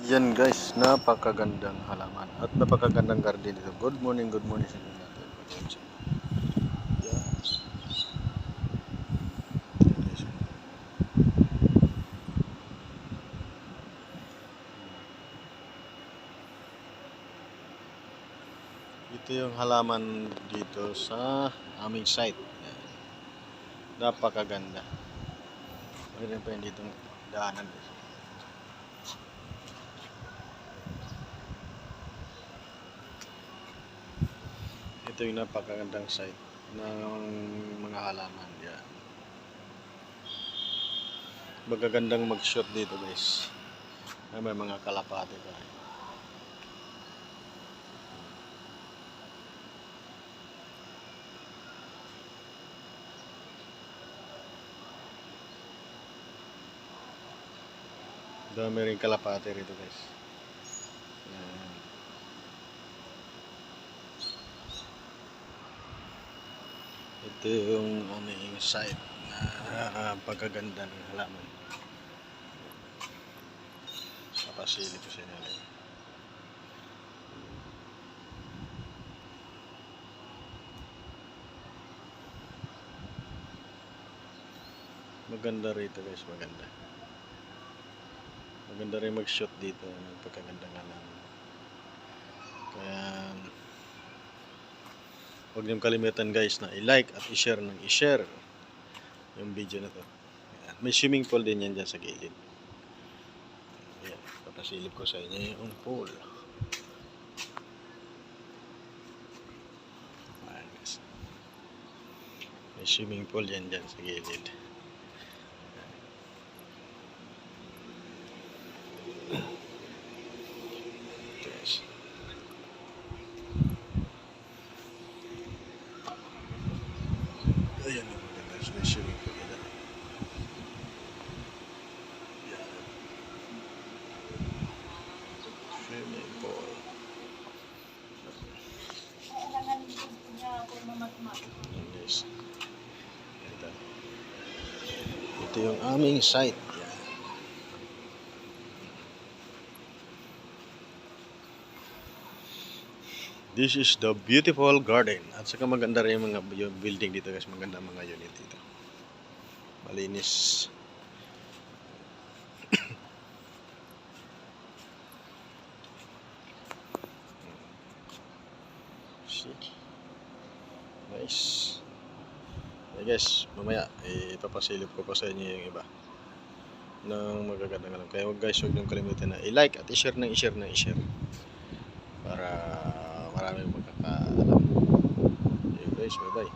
Yan guys, napakagandang halaman at napakagandang garden dito. Good morning sa inyo natin. Yan. Yan guys. Ito yung halaman dito sa aming site. Yan. Napakaganda. Mayroon pa yun dito daanan. Ito yung napakagandang site ng mga halaman. Yan. Magagandang mag-shoot dito guys. May mga kalapate pa. Dami rin kalapate rito guys. Yan. Ito yung aming site na pagkaganda ng halaman. Papasilip ko sa inyo. Maganda rito guys, maganda. Maganda rin mag-shoot dito ng pagkagandang halaman. Kaya huwag niyong kalimutan guys na i-like at i-share yung video na to. Ayan. May swimming pool din yan dyan sa gilid. Ayan, papasilip ko sa inyo yung pool. Ayan guys. May swimming pool yan dyan sa gilid. Yes. Ayan yung maganda. May swimming pool yan. Ayan. Swimming pool. Ayan guys. Ito yung aming site. Ayan. This is the beautiful garden. At saka maganda rin yung mga building dito guys. Maganda mga unit dito. Malinis. Nice. Okay guys, mamaya ipapasilip ko pa sa inyo yung iba ng magagandang alam. Kaya guys, huwag niyong kalimutan na i-like at i-share para maraming magkakaalam. Okay guys, bye bye.